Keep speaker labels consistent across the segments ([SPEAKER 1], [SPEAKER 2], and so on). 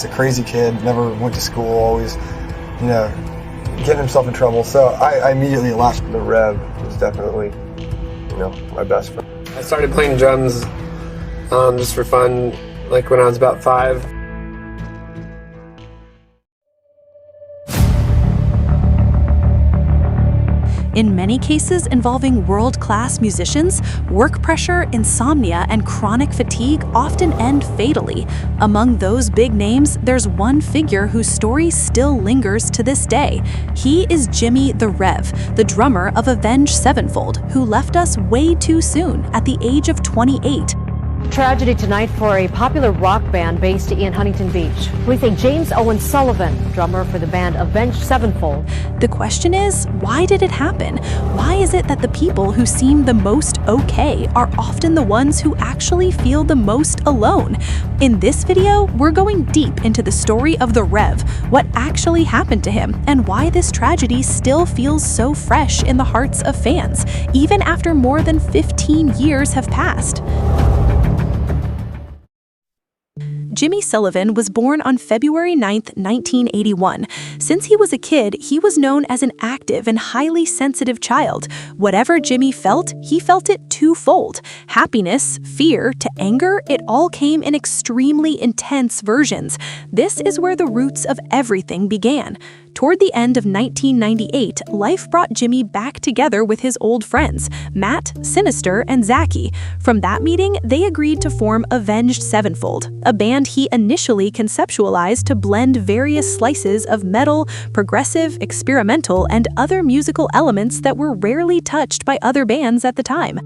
[SPEAKER 1] just a crazy kid, never went to school, always, getting himself in trouble. So I immediately latched. The Rev was definitely, my best friend.
[SPEAKER 2] I started playing drums just for fun, like when I was about 5.
[SPEAKER 3] In many cases involving world-class musicians, work pressure, insomnia, and chronic fatigue often end fatally. Among those big names, there's one figure whose story still lingers to this day. He is Jimmy the Rev, the drummer of Avenged Sevenfold, who left us way too soon at the age of 28.
[SPEAKER 4] Tragedy tonight for a popular rock band based in Huntington Beach. Police say James Owen Sullivan, drummer for the band Avenged Sevenfold.
[SPEAKER 3] The question is, why did it happen? Why is it that the people who seem the most okay are often the ones who actually feel the most alone? In this video, we're going deep into the story of the Rev, what actually happened to him, and why this tragedy still feels so fresh in the hearts of fans, even after more than 15 years have passed. Jimmy Sullivan was born on February 9, 1981. Since he was a kid, he was known as an active and highly sensitive child. Whatever Jimmy felt, he felt it twofold. Happiness, fear, to anger, it all came in extremely intense versions. This is where the roots of everything began. Toward the end of 1998, life brought Jimmy back together with his old friends, Matt, Sinister, and Zachy. From that meeting, they agreed to form Avenged Sevenfold, a band he initially conceptualized to blend various slices of metal, progressive, experimental, and other musical elements that were rarely touched by other bands at the time.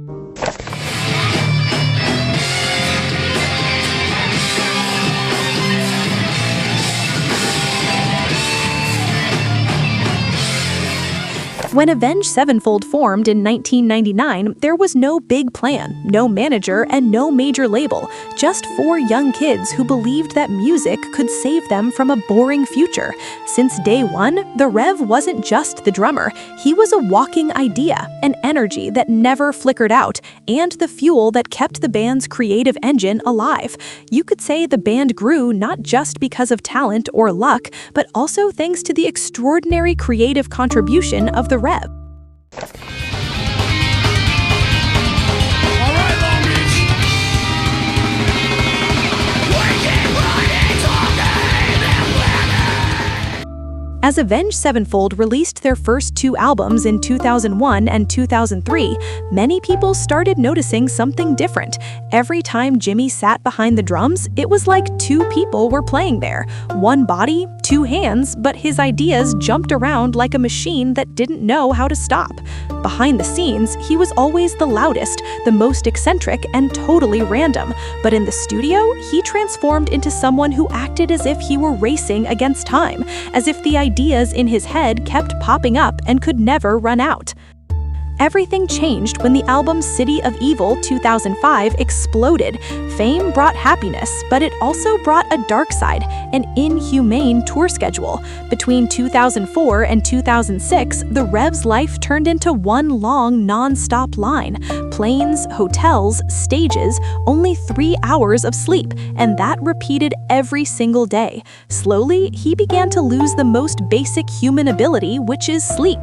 [SPEAKER 3] When Avenged Sevenfold formed in 1999, there was no big plan, no manager, and no major label. Just 4 young kids who believed that music could save them from a boring future. Since day one, the Rev wasn't just the drummer. He was a walking idea, an energy that never flickered out, and the fuel that kept the band's creative engine alive. You could say the band grew not just because of talent or luck, but also thanks to the extraordinary creative contribution of the Rev. As Avenged Sevenfold released their first 2 albums in 2001 and 2003, many people started noticing something different. Every time Jimmy sat behind the drums, it was like 2 people were playing there. 1 body, 2 hands, but his ideas jumped around like a machine that didn't know how to stop. Behind the scenes, he was always the loudest, the most eccentric, and totally random. But in the studio, he transformed into someone who acted as if he were racing against time, as if the ideas in his head kept popping up and could never run out. Everything changed when the album City of Evil 2005 exploded. Fame brought happiness, but it also brought a dark side, an inhumane tour schedule. Between 2004 and 2006, the Rev's life turned into one long, non-stop line. Planes, hotels, stages, only 3 hours of sleep, and that repeated every single day. Slowly, he began to lose the most basic human ability, which is sleep.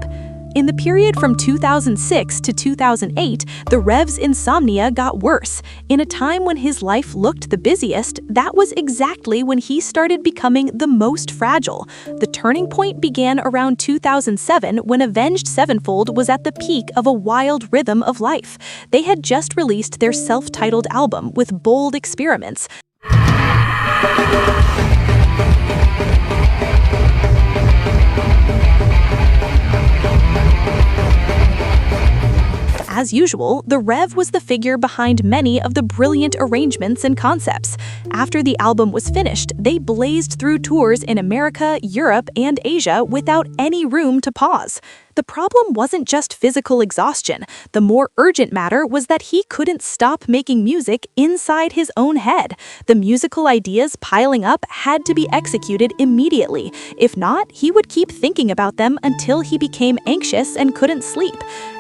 [SPEAKER 3] In the period from 2006 to 2008, the Rev's insomnia got worse. In a time when his life looked the busiest, that was exactly when he started becoming the most fragile. The turning point began around 2007 when Avenged Sevenfold was at the peak of a wild rhythm of life. They had just released their self-titled album with bold experiments. As usual, the Rev was the figure behind many of the brilliant arrangements and concepts. After the album was finished, they blazed through tours in America, Europe, and Asia without any room to pause. The problem wasn't just physical exhaustion. The more urgent matter was that he couldn't stop making music inside his own head. The musical ideas piling up had to be executed immediately. If not, he would keep thinking about them until he became anxious and couldn't sleep.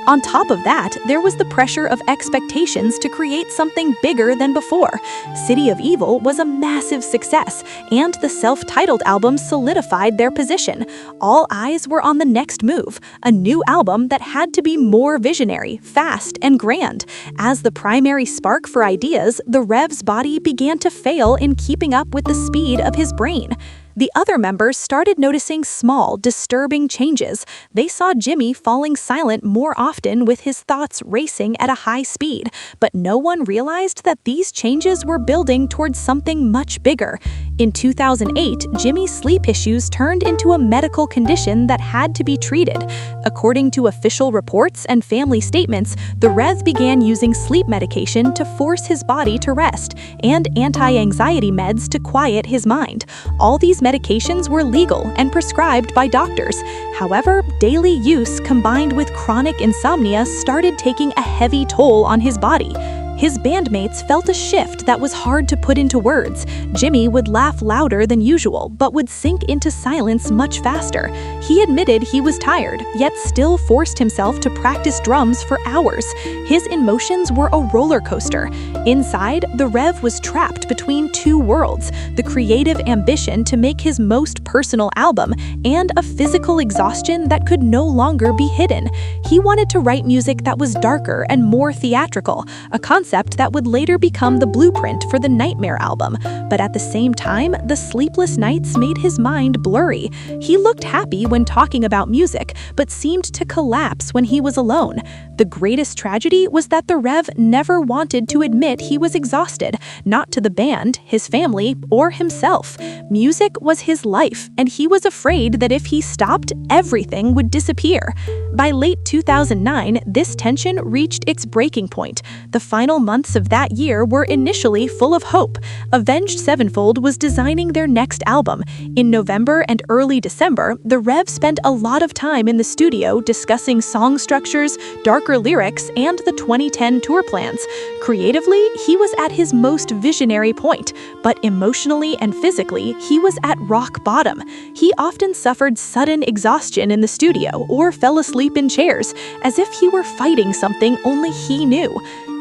[SPEAKER 3] On top of that, there was the pressure of expectations to create something bigger than before. City of Evil was a massive success, and the self-titled album solidified their position. All eyes were on the next move, a new album that had to be more visionary, fast, and grand. As the primary spark for ideas, the Rev's body began to fail in keeping up with the speed of his brain. The other members started noticing small, disturbing changes. They saw Jimmy falling silent more often with his thoughts racing at a high speed, but no one realized that these changes were building towards something much bigger. In 2008, Jimmy's sleep issues turned into a medical condition that had to be treated. According to official reports and family statements, the Rev began using sleep medication to force his body to rest and anti-anxiety meds to quiet his mind. All these medications were legal and prescribed by doctors. However, daily use combined with chronic insomnia started taking a heavy toll on his body. His bandmates felt a shift that was hard to put into words. Jimmy would laugh louder than usual, but would sink into silence much faster. He admitted he was tired, yet still forced himself to practice drums for hours. His emotions were a roller coaster. Inside, the Rev was trapped between two worlds, the creative ambition to make his most personal album and a physical exhaustion that could no longer be hidden. He wanted to write music that was darker and more theatrical, a concept that would later become the blueprint for the Nightmare album. But at the same time, the sleepless nights made his mind blurry. He looked happy when talking about music, but seemed to collapse when he was alone. The greatest tragedy was that the Rev never wanted to admit he was exhausted, not to the band, his family, or himself. Music was his life, and he was afraid that if he stopped, everything would disappear. By late 2009, this tension reached its breaking point. The final months of that year were initially full of hope. Avenged Sevenfold was designing their next album. In November and early December, the Rev spent a lot of time in the studio discussing song structures, darker lyrics, and the 2010 tour plans. Creatively, he was at his most visionary point, but emotionally and physically, he was at rock bottom. He often suffered sudden exhaustion in the studio or fell asleep in chairs, as if he were fighting something only he knew.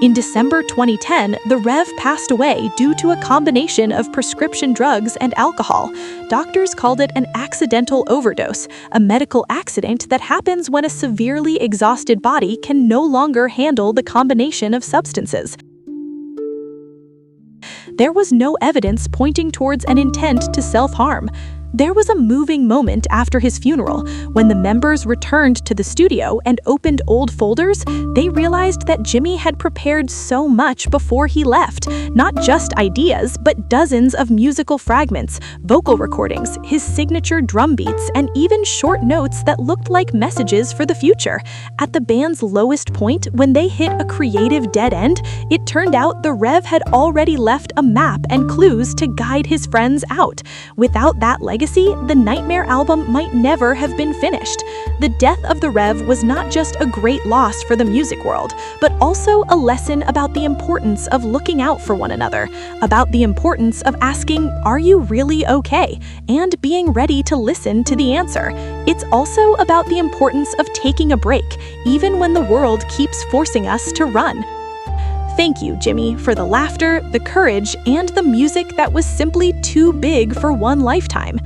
[SPEAKER 3] In December 2010, the Rev passed away due to a combination of prescription drugs and alcohol. Doctors called it an accidental overdose, a medical accident that happens when a severely exhausted body can no longer handle the combination of substances. There was no evidence pointing towards an intent to self-harm. There was a moving moment after his funeral. When the members returned to the studio and opened old folders, they realized that Jimmy had prepared so much before he left. Not just ideas, but dozens of musical fragments, vocal recordings, his signature drum beats, and even short notes that looked like messages for the future. At the band's lowest point, when they hit a creative dead end, it turned out the Rev had already left a map and clues to guide his friends out. Without that legacy, the Nightmare album might never have been finished. The death of the Rev was not just a great loss for the music world, but also a lesson about the importance of looking out for one another, about the importance of asking, "Are you really okay?" and being ready to listen to the answer. It's also about the importance of taking a break, even when the world keeps forcing us to run. Thank you, Jimmy, for the laughter, the courage, and the music that was simply too big for one lifetime.